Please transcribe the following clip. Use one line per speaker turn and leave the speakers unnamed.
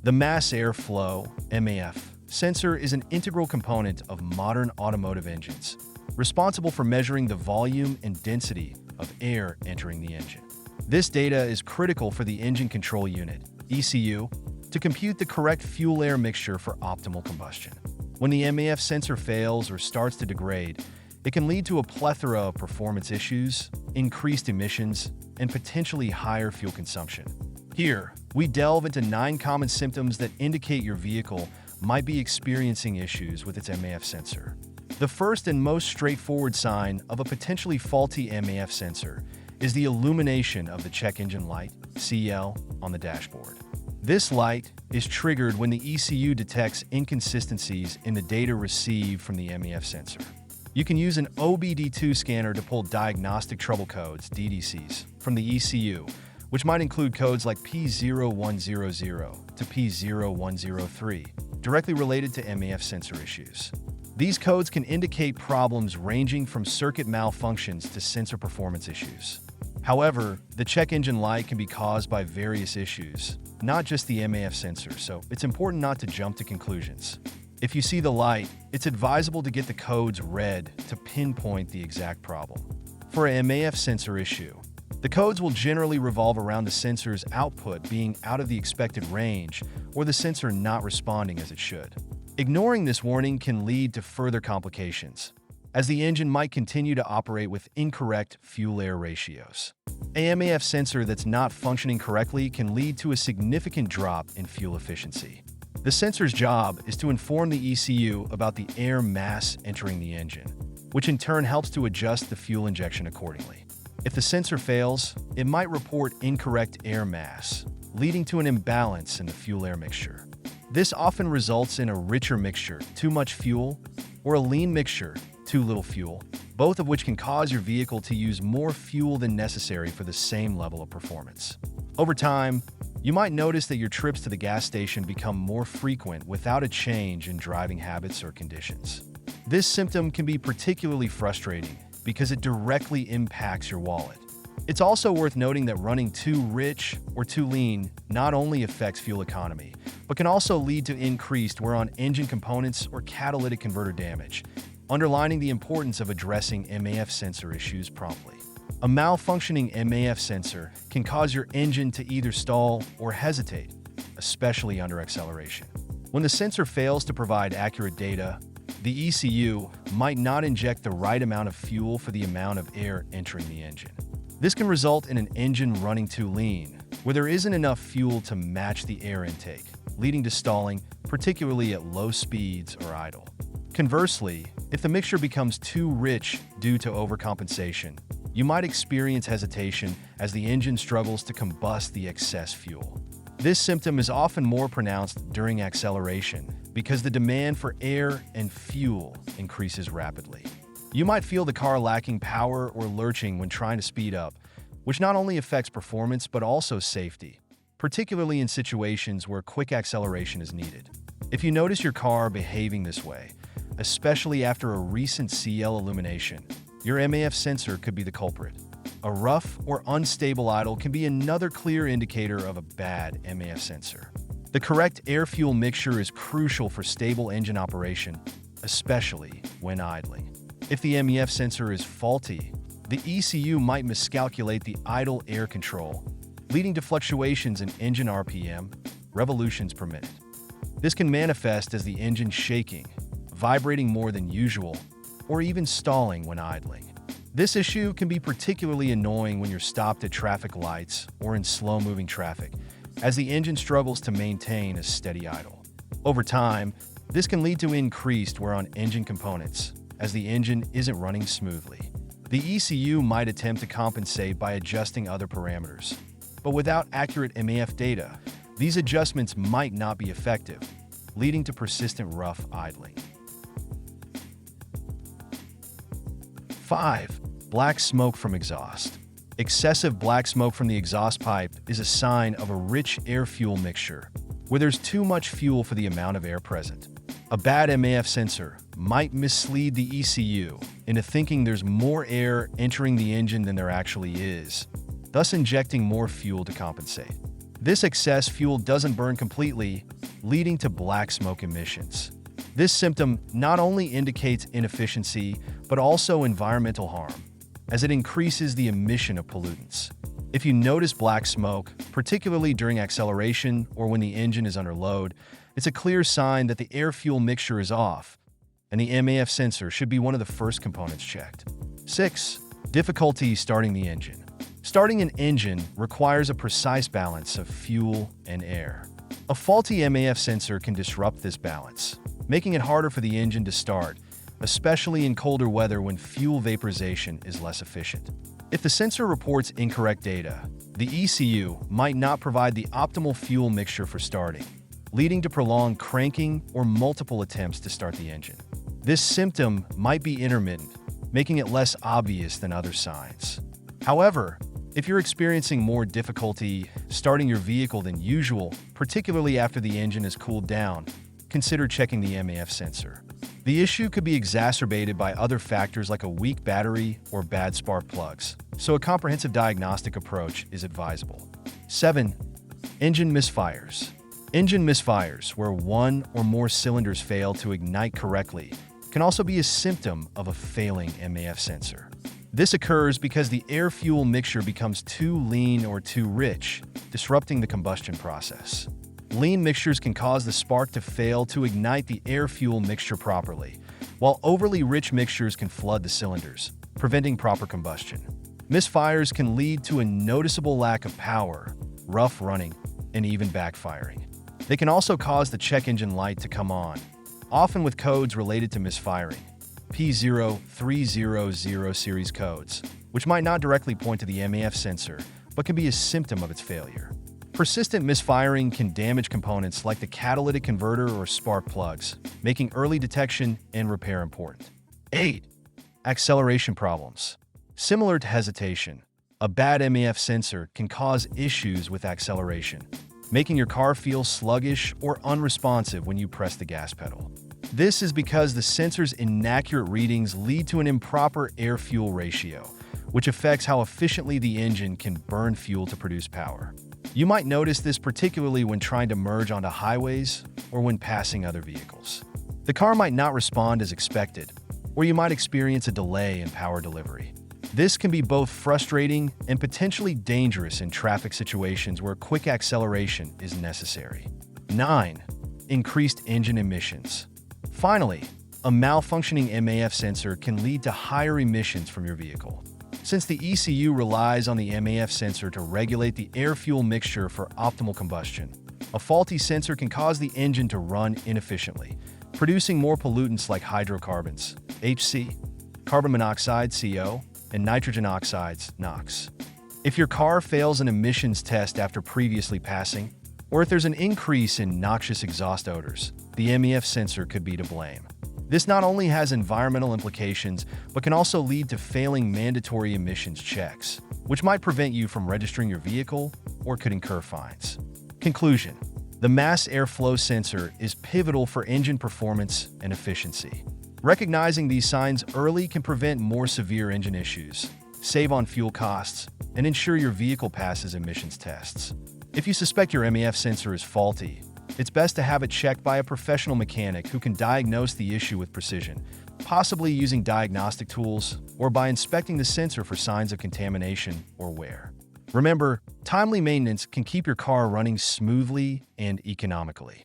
The mass airflow (MAF) sensor is an integral component of modern automotive engines, responsible for measuring the volume and density of air entering the engine. This data is critical for the engine control unit (ECU) to compute the correct fuel-air mixture for optimal combustion. When the MAF sensor fails or starts to degrade, it can lead to a plethora of performance issues, increased emissions, and potentially higher fuel consumption. Here, we delve into 9 common symptoms that indicate your vehicle might be experiencing issues with its MAF sensor. The first and most straightforward sign of a potentially faulty MAF sensor is the illumination of the check engine light (CL) on the dashboard. This light is triggered when the ECU detects inconsistencies in the data received from the MAF sensor. You can use an OBD2 scanner to pull diagnostic trouble codes (DDCs) from the ECU, which might include codes like P0100 to P0103, directly related to MAF sensor issues. These codes can indicate problems ranging from circuit malfunctions to sensor performance issues. However, the check engine light can be caused by various issues, not just the MAF sensor, so it's important not to jump to conclusions. If you see the light, it's advisable to get the codes read to pinpoint the exact problem. For a MAF sensor issue, the codes will generally revolve around the sensor's output being out of the expected range or the sensor not responding as it should. Ignoring this warning can lead to further complications, as the engine might continue to operate with incorrect fuel-air ratios. A MAF sensor that's not functioning correctly can lead to a significant drop in fuel efficiency. The sensor's job is to inform the ECU about the air mass entering the engine, which in turn helps to adjust the fuel injection accordingly. If the sensor fails, it might report incorrect air mass, leading to an imbalance in the fuel-air mixture. This often results in a richer mixture, too much fuel, or a lean mixture, too little fuel, both of which can cause your vehicle to use more fuel than necessary for the same level of performance. Over time, you might notice that your trips to the gas station become more frequent without a change in driving habits or conditions. This symptom can be particularly frustrating because it directly impacts your wallet. It's also worth noting that running too rich or too lean not only affects fuel economy, but can also lead to increased wear on engine components or catalytic converter damage, underlining the importance of addressing MAF sensor issues promptly. A malfunctioning MAF sensor can cause your engine to either stall or hesitate, especially under acceleration. When the sensor fails to provide accurate data, the ECU might not inject the right amount of fuel for the amount of air entering the engine. This can result in an engine running too lean, where there isn't enough fuel to match the air intake, leading to stalling, particularly at low speeds or idle. Conversely, if the mixture becomes too rich due to overcompensation, you might experience hesitation as the engine struggles to combust the excess fuel. This symptom is often more pronounced during acceleration because the demand for air and fuel increases rapidly. You might feel the car lacking power or lurching when trying to speed up, which not only affects performance but also safety, particularly in situations where quick acceleration is needed. If you notice your car behaving this way, especially after a recent CL illumination, your MAF sensor could be the culprit. A rough or unstable idle can be another clear indicator of a bad MAF sensor. The correct air-fuel mixture is crucial for stable engine operation, especially when idling. If the MAF sensor is faulty, the ECU might miscalculate the idle air control, leading to fluctuations in engine RPM, revolutions per minute. This can manifest as the engine shaking, vibrating more than usual, or even stalling when idling. This issue can be particularly annoying when you're stopped at traffic lights or in slow-moving traffic, as the engine struggles to maintain a steady idle. Over time, this can lead to increased wear on engine components, as the engine isn't running smoothly. The ECU might attempt to compensate by adjusting other parameters, but without accurate MAF data, these adjustments might not be effective, leading to persistent rough idling. 5. Black smoke from exhaust. Excessive black smoke from the exhaust pipe is a sign of a rich air-fuel mixture, where there's too much fuel for the amount of air present. A bad MAF sensor might mislead the ECU into thinking there's more air entering the engine than there actually is, thus injecting more fuel to compensate. This excess fuel doesn't burn completely, leading to black smoke emissions. This symptom not only indicates inefficiency, but also environmental harm, as it increases the emission of pollutants. If you notice black smoke, particularly during acceleration or when the engine is under load, it's a clear sign that the air-fuel mixture is off, and the MAF sensor should be one of the first components checked. 6. Difficulty starting the engine. Starting an engine requires a precise balance of fuel and air. A faulty MAF sensor can disrupt this balance, making it harder for the engine to start, especially in colder weather when fuel vaporization is less efficient. If the sensor reports incorrect data, the ECU might not provide the optimal fuel mixture for starting, leading to prolonged cranking or multiple attempts to start the engine. This symptom might be intermittent, making it less obvious than other signs. However, if you're experiencing more difficulty starting your vehicle than usual, particularly after the engine has cooled down, consider checking the MAF sensor. The issue could be exacerbated by other factors like a weak battery or bad spark plugs, so a comprehensive diagnostic approach is advisable. 7. Engine misfires. Engine misfires, where one or more cylinders fail to ignite correctly, can also be a symptom of a failing MAF sensor. This occurs because the air-fuel mixture becomes too lean or too rich, disrupting the combustion process. Lean mixtures can cause the spark to fail to ignite the air-fuel mixture properly, while overly rich mixtures can flood the cylinders, preventing proper combustion. Misfires can lead to a noticeable lack of power, rough running, and even backfiring. They can also cause the check engine light to come on, often with codes related to misfiring, P0300 series codes, which might not directly point to the MAF sensor, but can be a symptom of its failure. Persistent misfiring can damage components like the catalytic converter or spark plugs, making early detection and repair important. 8. Acceleration problems. Similar to hesitation, a bad MAF sensor can cause issues with acceleration, making your car feel sluggish or unresponsive when you press the gas pedal. This is because the sensor's inaccurate readings lead to an improper air-fuel ratio, which affects how efficiently the engine can burn fuel to produce power. You might notice this particularly when trying to merge onto highways or when passing other vehicles. The car might not respond as expected, or you might experience a delay in power delivery. This can be both frustrating and potentially dangerous in traffic situations where quick acceleration is necessary. 9. Increased engine emissions. Finally, a malfunctioning MAF sensor can lead to higher emissions from your vehicle. Since the ECU relies on the MAF sensor to regulate the air-fuel mixture for optimal combustion, a faulty sensor can cause the engine to run inefficiently, producing more pollutants like hydrocarbons, HC, carbon monoxide, CO, and nitrogen oxides, NOx. If your car fails an emissions test after previously passing, or if there's an increase in noxious exhaust odors, the MAF sensor could be to blame. This not only has environmental implications, but can also lead to failing mandatory emissions checks, which might prevent you from registering your vehicle or could incur fines. Conclusion: the mass airflow sensor is pivotal for engine performance and efficiency. Recognizing these signs early can prevent more severe engine issues, save on fuel costs, and ensure your vehicle passes emissions tests. If you suspect your MAF sensor is faulty, it's best to have it checked by a professional mechanic who can diagnose the issue with precision, possibly using diagnostic tools or by inspecting the sensor for signs of contamination or wear. Remember, timely maintenance can keep your car running smoothly and economically.